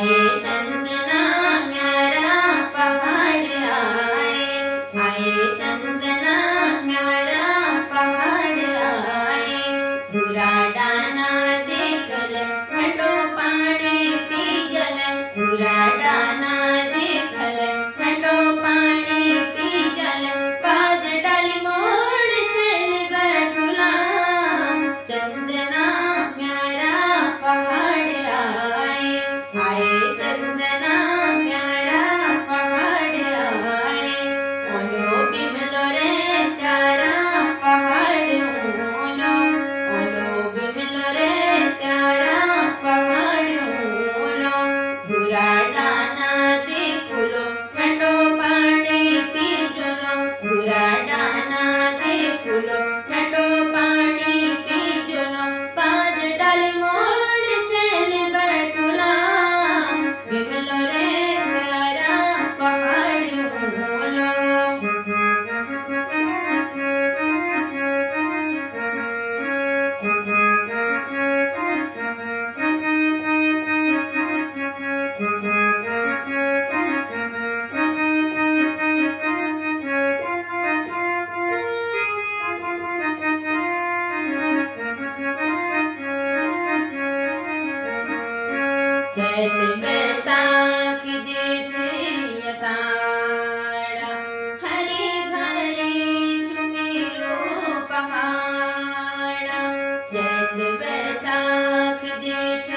आए चंदना म्यारा पहाड़ आए चंदना म्यारा पहाड़ आए। धुरा डाना देखल ठंडो पानी पी जल धुरा डाना देखल ठंडो पानी पी जल पाज डाली मोड़ छेल बैठुला चंदना म्यारा पहाड़ आए चंदना म्यारा पहाड़ आए। ओलो बिमलो रे त्यारा पहाड़ ओलो बिमलो रे त्यारा पहाड़ ओलो। धुरा डाना देखुलो ठंडो पानी पी जलो धुरा डाना देखुलो ठंडो पानी पी जलो पाज डाली मोड़ छेल बैठुला बिमलो रे म्यारा पहाड़ ओलो। चैत बैसाख जेठ अषाढ़ हरि भरी झुमिरो पहाड़। चैत बैसाख जेठ